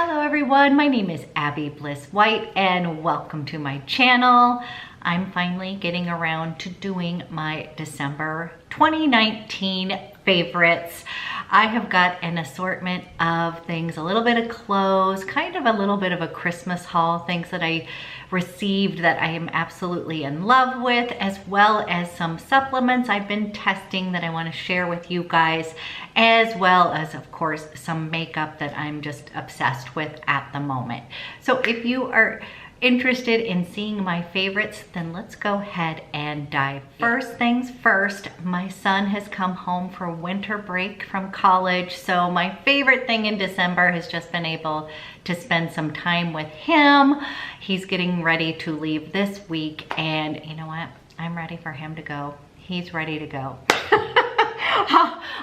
Hello everyone, my name is Abby Bliss White and welcome to my channel. I'm finally getting around to doing my December 2019 favorites. I have got an assortment of things, a little bit of clothes, kind of a little bit of a Christmas haul, things that I received that I am absolutely in love with, as well as some supplements I've been testing that I want to share with you guys, as well as of course some makeup that I'm just obsessed with at the moment. So if you are interested in seeing my favorites, then let's go ahead and dive in. First things first, my son has come home for winter break from college, so my favorite thing in December has just been able to spend some time with him. He's getting ready to leave this week, and you know what? I'm ready for him to go. He's ready to go.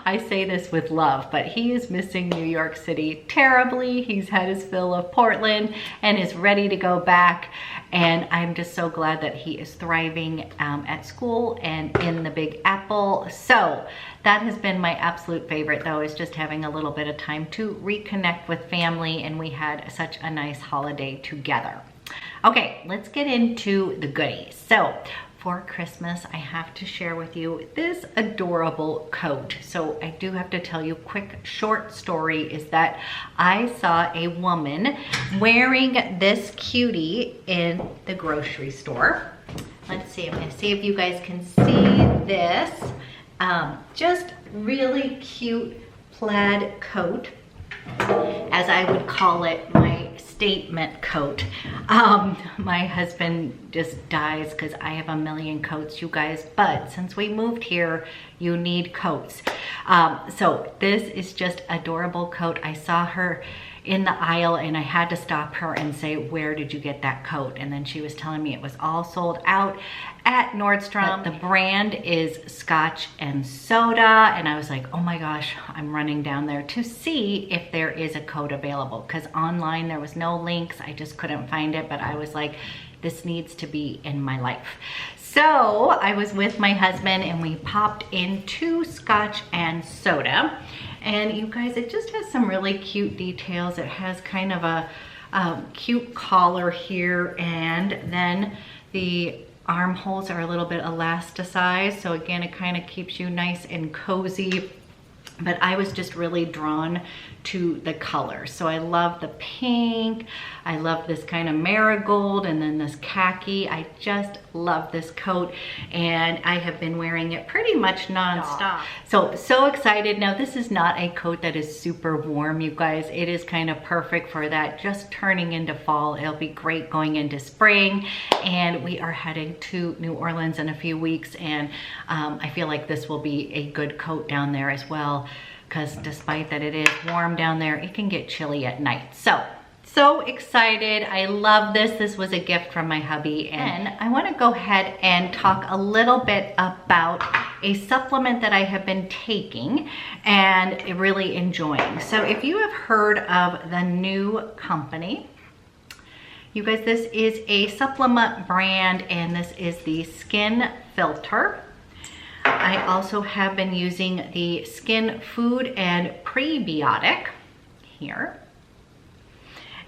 I say this with love, but he is missing New York City terribly. He's had his fill of Portland and is ready to go back. And I'm just so glad that he is thriving at school and in the Big Apple. So that has been my absolute favorite, though, is just having a little bit of time to reconnect with family. And we had such a nice holiday together. Okay, let's get into the goodies. So for Christmas, I have to share with you this adorable coat. So I do have to tell you a quick short story is that I saw a woman wearing this cutie in the grocery store. Let's see, I'm gonna see if you guys can see this. Just really cute plaid coat, as I would call it, my statement coat. My husband just dies because I have a million coats, you guys, but since we moved here, you need coats. So this is just adorable coat. I saw her in the aisle and I had to stop her and say, where did you get that coat? And then she was telling me it was all sold out at Nordstrom. The brand is Scotch and Soda. And I was like, oh my gosh, I'm running down there to see if there is a coat available, because online there was no links. I just couldn't find it, but I was like, this needs to be in my life. So I was with my husband and we popped into Scotch and Soda. And you guys, it just has some really cute details. It has kind of a cute collar here, and then the armholes are a little bit elasticized. So again, it kind of keeps you nice and cozy. But I was just really drawn to the color. So I love the pink. I love this kind of marigold, and then this khaki. I just love this coat, and I have been wearing it pretty much nonstop. So excited. Now this is not a coat that is super warm, you guys. It is kind of perfect for that, just turning into fall. It'll be great going into spring, and we are heading to New Orleans in a few weeks, and I feel like this will be a good coat down there as well, because despite that it is warm down there, it can get chilly at night. So excited. I love this. This was a gift from my hubby. And I want to go ahead and talk a little bit about a supplement that I have been taking and really enjoying. So if you have heard of the new company, you guys, this is a supplement brand, and this is the Skin Filter. I also have been using the Skin Food and Prebiotic here.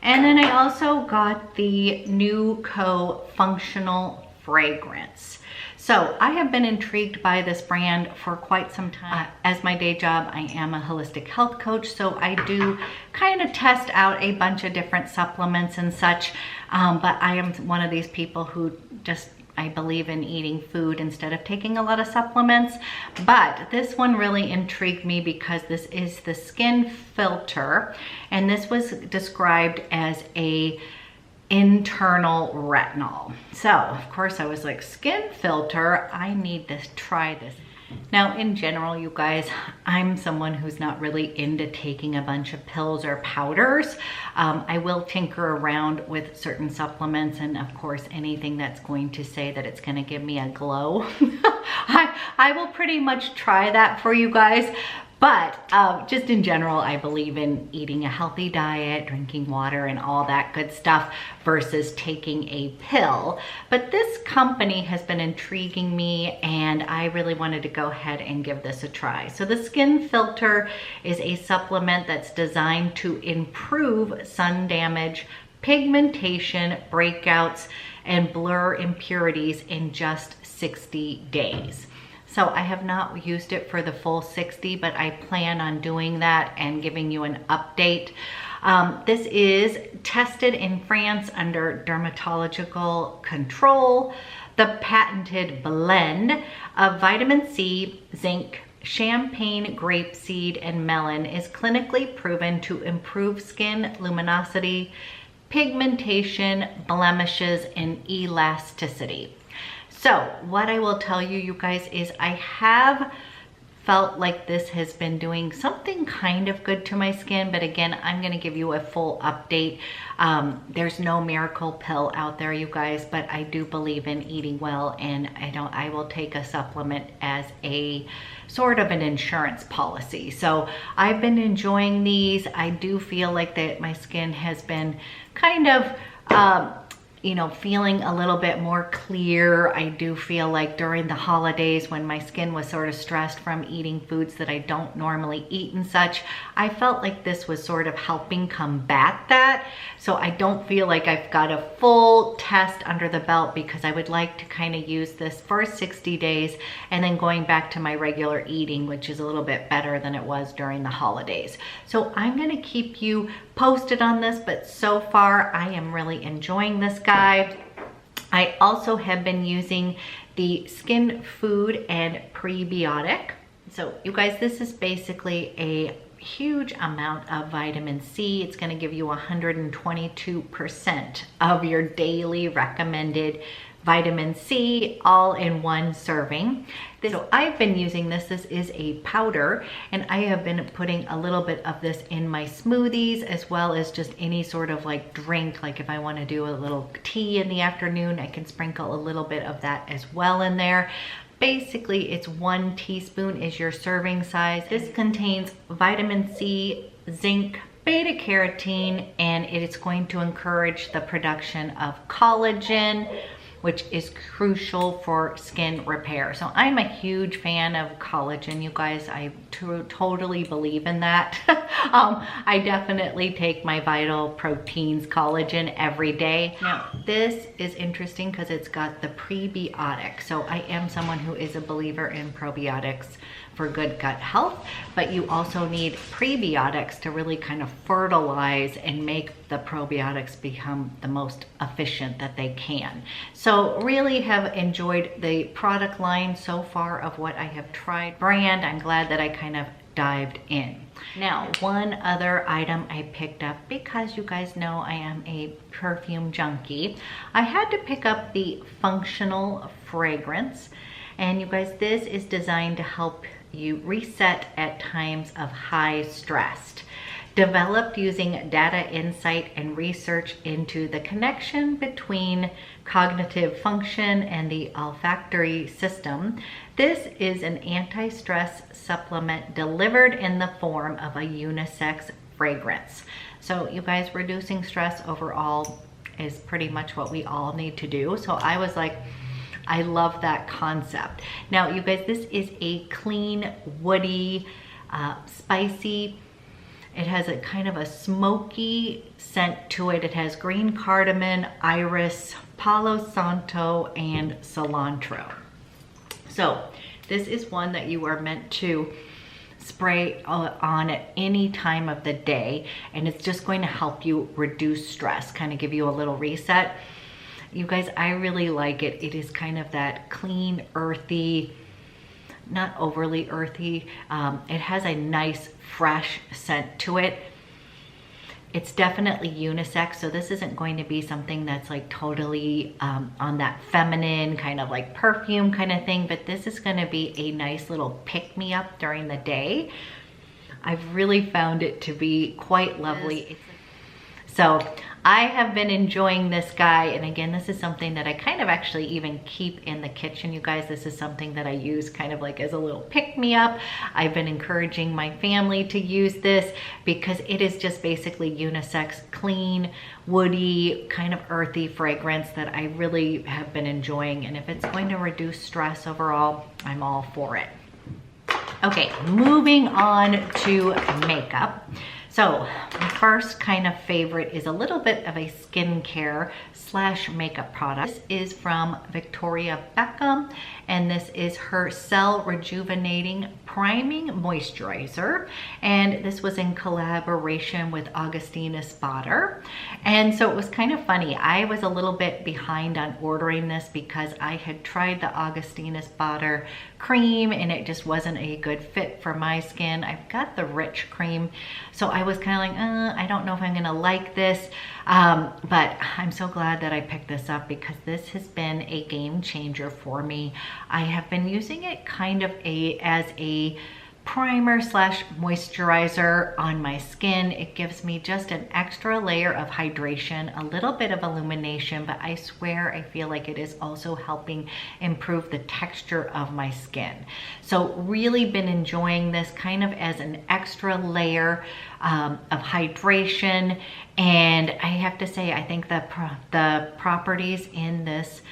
And then I also got the NuCo Functional Fragrance. So I have been intrigued by this brand for quite some time. As my day job, I am a holistic health coach, so I do kind of test out a bunch of different supplements and such. But I am one of these people who just, I believe in eating food instead of taking a lot of supplements. But this one really intrigued me because this is the Skin Filter, and this was described as a internal retinol. So of course I was like, Skin Filter, I need to try this. Now, in general, you guys, I'm someone who's not really into taking a bunch of pills or powders. I will tinker around with certain supplements, and of course, anything that's going to say that it's going to give me a glow. I will pretty much try that for you guys. But just in general, I believe in eating a healthy diet, drinking water and all that good stuff versus taking a pill. But this company has been intriguing me and I really wanted to go ahead and give this a try. So the Skin Filter is a supplement that's designed to improve sun damage, pigmentation, breakouts, and blur impurities in just 60 days. So I have not used it for the full 60, but I plan on doing that and giving you an update. This is tested in France under dermatological control. The patented blend of vitamin C, zinc, champagne, grapeseed, and melon is clinically proven to improve skin luminosity, pigmentation, blemishes, and elasticity. So what I will tell you, you guys, is I have felt like this has been doing something kind of good to my skin, but again, I'm gonna give you a full update. There's no miracle pill out there, you guys, but I do believe in eating well, and I will take a supplement as a sort of an insurance policy. So I've been enjoying these. I do feel like that my skin has been kind of, you know, feeling a little bit more clear. I do feel like during the holidays when my skin was sort of stressed from eating foods that I don't normally eat and such, I felt like this was sort of helping combat that. So I don't feel like I've got a full test under the belt because I would like to kind of use this for 60 days and then going back to my regular eating, which is a little bit better than it was during the holidays. So I'm gonna keep you posted on this, but so far I am really enjoying this guy. I also have been using the Skin Food and Prebiotic. So you guys, this is basically a huge amount of vitamin C. It's going to give you 122% of your daily recommended vitamin C all in one serving. So I've been using this. This is a powder, and I have been putting a little bit of this in my smoothies as well as just any sort of like drink. Like if I want to do a little tea in the afternoon, I can sprinkle a little bit of that as well in there. Basically, it's 1 teaspoon is your serving size. This contains vitamin C, zinc, beta carotene, and it is going to encourage the production of collagen, which is crucial for skin repair. So I'm a huge fan of collagen, you guys. I totally believe in that. I definitely take my Vital Proteins collagen every day. Now, this is interesting because it's got the prebiotic. So I am someone who is a believer in probiotics for good gut health, but you also need prebiotics to really kind of fertilize and make the probiotics become the most efficient that they can. So really have enjoyed the product line so far of what I have tried. Brand, I'm glad that I kind of dived in. Now, one other item I picked up, because you guys know I am a perfume junkie, I had to pick up the Functional Fragrance. And you guys, this is designed to help you reset at times of high stress. Developed using data insight and research into the connection between cognitive function and the olfactory system, this is an anti-stress supplement delivered in the form of a unisex fragrance. So you guys, reducing stress overall is pretty much what we all need to do. So I was like, I love that concept. Now, you guys, this is a clean, woody, spicy. It has a kind of a smoky scent to it. It has green cardamom, iris, palo santo, and cilantro. So this is one that you are meant to spray on at any time of the day, and it's just going to help you reduce stress, kind of give you a little reset. You guys, I really like it. It is kind of that clean, earthy, not overly earthy. It has a nice, fresh scent to it. It's definitely unisex, so this isn't going to be something that's like totally on that feminine kind of like perfume kind of thing, but this is gonna be a nice little pick-me-up during the day. I've really found it to be quite lovely. So I have been enjoying this guy. And again, this is something that I kind of actually even keep in the kitchen, you guys. This is something that I use kind of like as a little pick-me-up. I've been encouraging my family to use this because it is just basically unisex, clean, woody, kind of earthy fragrance that I really have been enjoying. And if it's going to reduce stress overall, I'm all for it. Okay, moving on to makeup. So my first kind of favorite is a little bit of a skincare / makeup product. This is from Victoria Beckham, and this is her Cell Rejuvenating Priming Moisturizer. And this was in collaboration with Augustina Spotter. And so it was kind of funny. I was a little bit behind on ordering this because I had tried the Augustina Spotter cream and it just wasn't a good fit for my skin. I've got the rich cream, so I was kind of like, I don't know if I'm gonna like this, but I'm so glad that I picked this up because this has been a game changer for me. I have been using it kind of as a primer / moisturizer on my skin. It gives me just an extra layer of hydration, a little bit of illumination, but I swear I feel like it is also helping improve the texture of my skin. So really been enjoying this kind of as an extra layer of hydration. And I have to say, I think the properties in this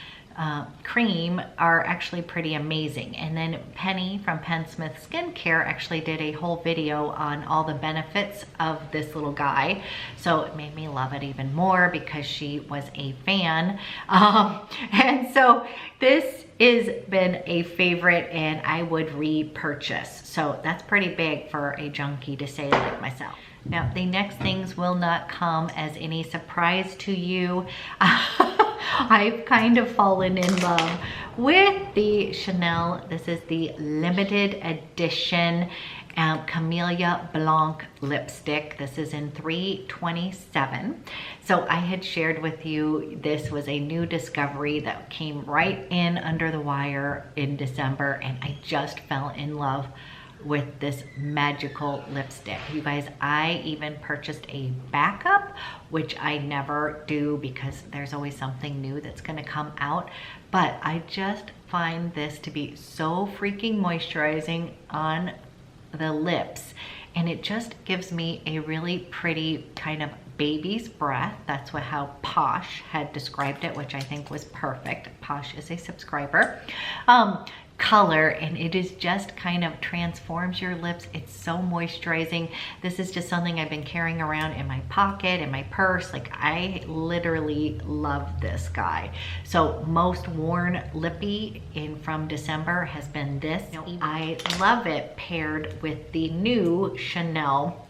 cream are actually pretty amazing. And then Penny from Penn Smith Skincare actually did a whole video on all the benefits of this little guy. So it made me love it even more because she was a fan. And so this has been a favorite and I would repurchase. So that's pretty big for a junkie to say like myself. Now, the next things will not come as any surprise to you. I've kind of fallen in love with the Chanel. This is the limited edition Camellia Blanc lipstick. This is in 327. So I had shared with you, this was a new discovery that came right in under the wire in December, and I just fell in love with this magical lipstick. You guys, I even purchased a backup, which I never do because there's always something new that's gonna come out. But I just find this to be so freaking moisturizing on the lips. And it just gives me a really pretty kind of baby's breath. That's how Posh had described it, which I think was perfect. Posh is a subscriber. Color, and it is just kind of transforms your lips. It's so moisturizing. This is just something I've been carrying around in my pocket, in my purse. Like, I literally love this guy. So most worn lippy from December has been this. I love it paired with the new Chanel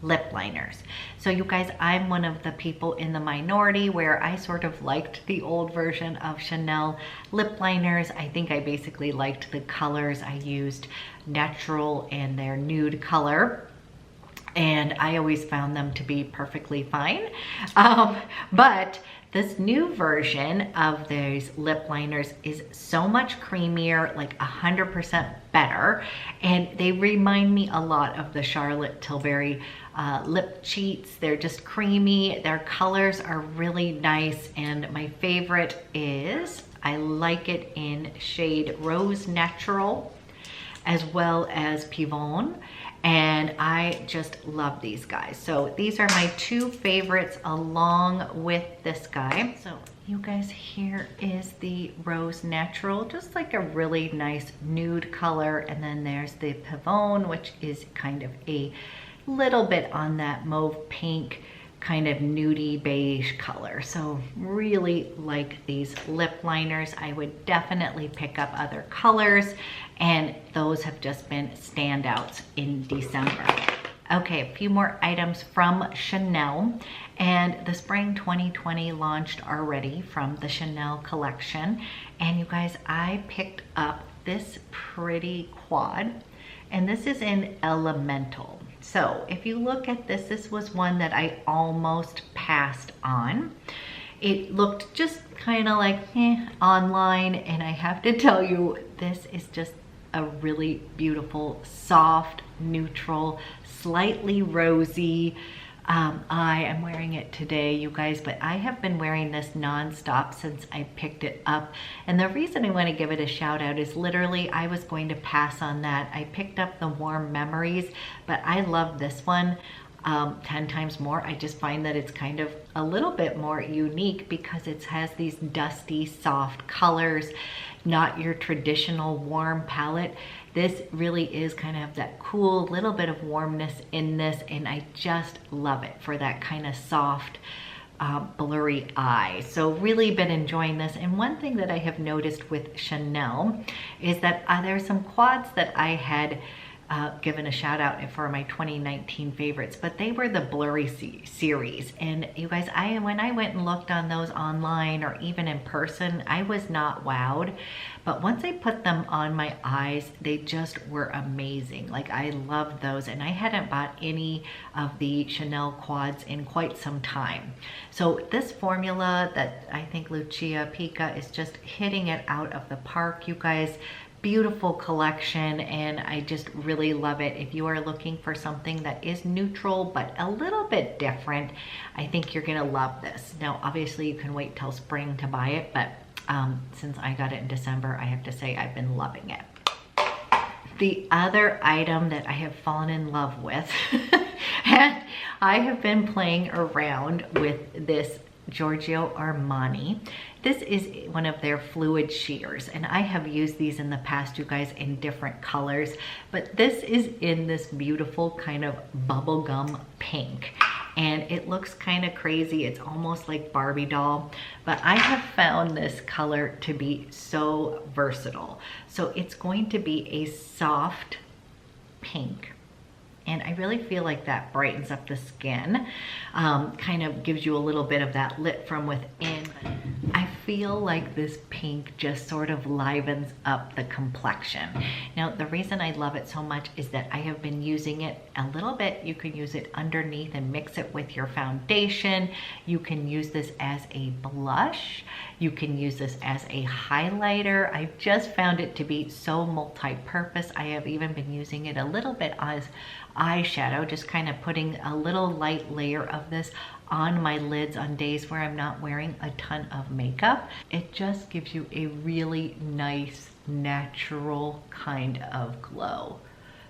lip liners. So you guys, I'm one of the people in the minority where I sort of liked the old version of Chanel lip liners. I think I basically liked the colors. I used natural and their nude color, and I always found them to be perfectly fine. But this new version of those lip liners is so much creamier, like 100% better. And they remind me a lot of the Charlotte Tilbury lip cheats. They're just creamy. Their colors are really nice. And my favorite is, I like it in shade Rose Natural as well as Pivot. And I just love these guys. So these are my two favorites along with this guy. So you guys, here is the Rose Natural, just like a really nice nude color. And then there's the Pivot, which is kind of a little bit on that mauve pink kind of nudie beige color. So really like these lip liners. I would definitely pick up other colors, and those have just been standouts in December. Okay, a few more items from Chanel, and the spring 2020 launched already from the Chanel collection. And you guys, I picked up this pretty quad, and this is in Elemental. So if you look at this, this was one that I almost passed on. It looked just kind of like online, and I have to tell you, this is just a really beautiful, soft, neutral, slightly rosy I am wearing it today, you guys, but I have been wearing this nonstop since I picked it up. And the reason I want to give it a shout out is literally I was going to pass on that. I picked up the Warm Memories, but I love this one 10 times more. I just find that it's kind of a little bit more unique because it has these dusty, soft colors, not your traditional warm palette. This really is kind of that cool little bit of warmness in this, and I just love it for that kind of soft, blurry eye. So really been enjoying this. And one thing that I have noticed with Chanel is that there's some quads that I had given a shout out for my 2019 favorites, but they were the blurry series. And you guys, when I went and looked on those online or even in person, I was not wowed. But once I put them on my eyes, they just were amazing. Like, I loved those, and I hadn't bought any of the Chanel quads in quite some time. So this formula that I think Lucia Pica is just hitting it out of the park, you guys. Beautiful collection, and I just really love it. If you are looking for something that is neutral but a little bit different, I think you're gonna love this. Now obviously you can wait till spring to buy it, but since I got it in December, I have to say I've been loving it. The other item that I have fallen in love with and I have been playing around with this Giorgio Armani. This is one of their fluid shears, and I have used these in the past, you guys, in different colors, but this is in this beautiful kind of bubblegum pink, and it looks kind of crazy. It's almost like Barbie doll, but I have found this color to be so versatile. So it's going to be a soft pink, and I really feel like that brightens up the skin, kind of gives you a little bit of that lit from within. I feel like this pink just sort of livens up the complexion. Now, the reason I love it so much is that I have been using it a little bit. You can use it underneath and mix it with your foundation. You can use this as a blush. You can use this as a highlighter. I've just found it to be so multi-purpose. I have even been using it a little bit as eyeshadow, just kind of putting a little light layer of this on my lids on days where I'm not wearing a ton of makeup. It just gives you a really nice, natural kind of glow.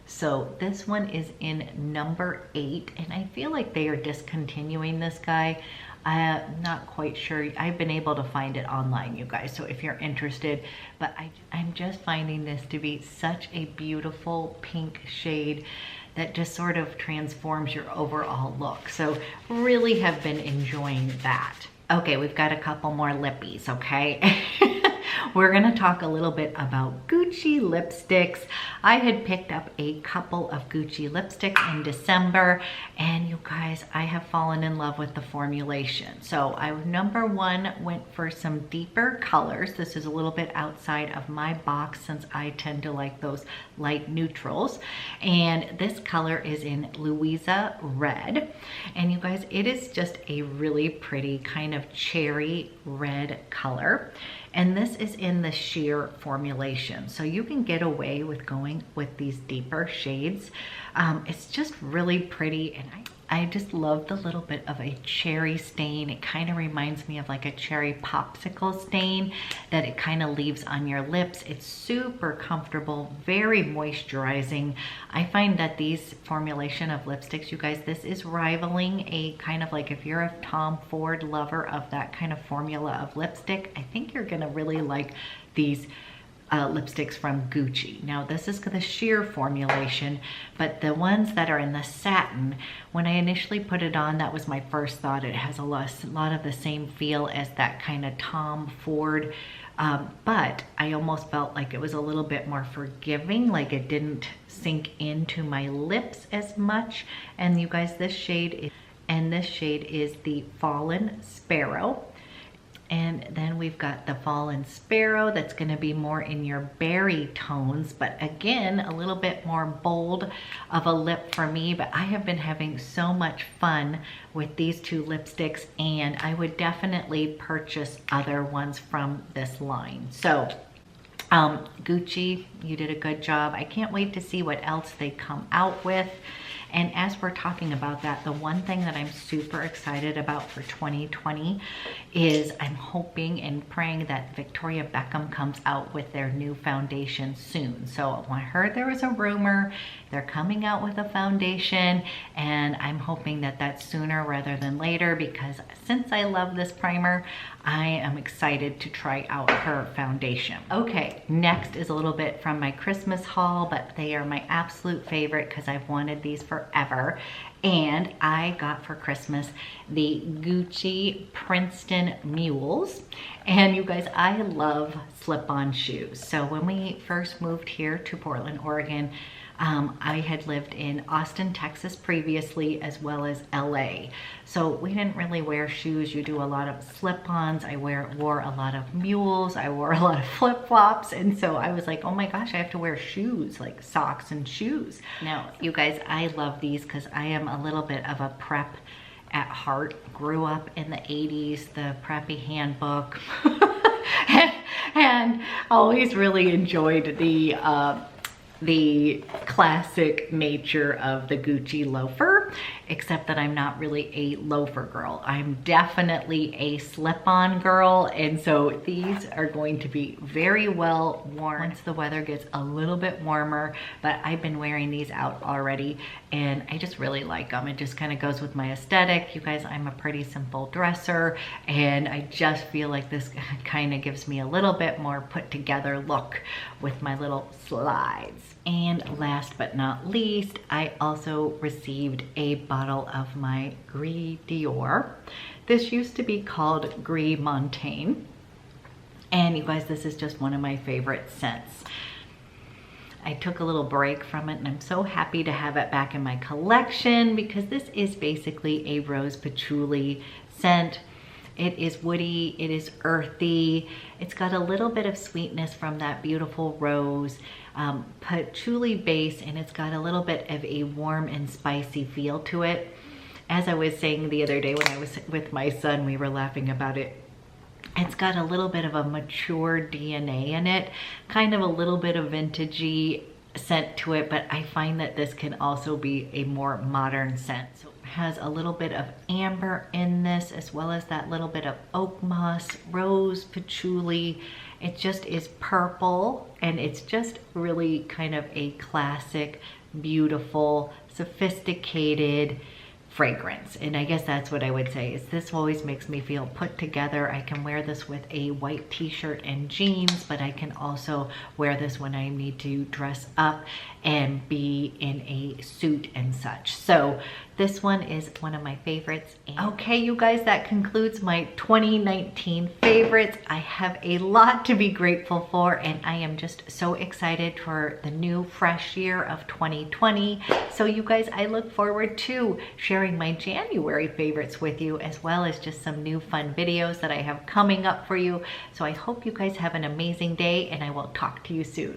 So this one is in number 8, and I feel like they are discontinuing this guy. I'm not quite sure. I've been able to find it online, you guys, so if you're interested, but I'm just finding this to be such a beautiful pink shade that just sort of transforms your overall look. So really have been enjoying that. Okay, we've got a couple more lippies, okay? We're gonna talk a little bit about Gucci lipsticks. I had picked up a couple of Gucci lipsticks in December, and you guys, I have fallen in love with the formulation. So I, number one, went for some deeper colors. This is a little bit outside of my box since I tend to like those light neutrals. And this color is in Louisa Red. And you guys, it is just a really pretty kind of cherry red color. And this is in the sheer formulation. So you can get away with going with these deeper shades. It's just really pretty, and I just love the little bit of a cherry stain. It kind of reminds me of like a cherry popsicle stain that it kind of leaves on your lips. It's super comfortable, very moisturizing. I find that these formulation of lipsticks, you guys, this is rivaling a kind of like, if you're a Tom Ford lover of that kind of formula of lipstick, I think you're gonna really like these lipsticks from Gucci. Now this is the sheer formulation, but the ones that are in the satin, when I initially put it on, that was my first thought. It has a lot of the same feel as that kind of Tom Ford, but I almost felt like it was a little bit more forgiving, like it didn't sink into my lips as much. And you guys, this shade is the Fallen Sparrow. And then we've got the Fallen Sparrow that's going to be more in your berry tones, but again, a little bit more bold of a lip for me. But I have been having so much fun with these two lipsticks, and I would definitely purchase other ones from this line. So Gucci, you did a good job. I can't wait to see what else they come out with. And as we're talking about that, the one thing that I'm super excited about for 2020 is I'm hoping and praying that Victoria Beckham comes out with their new foundation soon. So I heard there was a rumor they're coming out with a foundation, and I'm hoping that that's sooner rather than later, because since I love this primer, I am excited to try out her foundation. Okay, next is a little bit from my Christmas haul, but they are my absolute favorite because I've wanted these forever. And I got for Christmas the Gucci Princeton Mules. And you guys, I love slip-on shoes. So when we first moved here to Portland, Oregon, I had lived in Austin, Texas previously, as well as LA. So we didn't really wear shoes. You do a lot of slip-ons. I wore a lot of mules. I wore a lot of flip-flops. And so I was like, oh my gosh, I have to wear shoes, like socks and shoes. Now, you guys, I love these because I am a little bit of a prep at heart. Grew up in the 80s, the preppy handbook, and always really enjoyed the classic nature of the Gucci loafer, except that I'm not really a loafer girl. I'm definitely a slip-on girl, and so these are going to be very well worn once the weather gets a little bit warmer, but I've been wearing these out already, and I just really like them. It just kind of goes with my aesthetic. You guys, I'm a pretty simple dresser, and I just feel like this kind of gives me a little bit more put together look with my little slides. And last but not least, I also received a bottle of my Gris Dior. This used to be called Gris Montaigne. And you guys, this is just one of my favorite scents. I took a little break from it, and I'm so happy to have it back in my collection because this is basically a rose patchouli scent. It is woody, it is earthy. It's got a little bit of sweetness from that beautiful rose patchouli base, and it's got a little bit of a warm and spicy feel to it. As I was saying the other day when I was with my son, we were laughing about it. It's got a little bit of a mature DNA in it, kind of a little bit of vintagey scent to it, but I find that this can also be a more modern scent. So it has a little bit of amber in this, as well as that little bit of oak moss, rose, patchouli. It just is purple, and it's just really kind of a classic, beautiful, sophisticated fragrance. And I guess that's what I would say is this always makes me feel put together. I can wear this with a white t-shirt and jeans, but I can also wear this when I need to dress up and be in a suit and such. So this one is one of my favorites. Okay, you guys, that concludes my 2019 favorites. I have a lot to be grateful for, and I am just so excited for the new fresh year of 2020. So you guys, I look forward to sharing my January favorites with you, as well as just some new fun videos that I have coming up for you. So I hope you guys have an amazing day, and I will talk to you soon.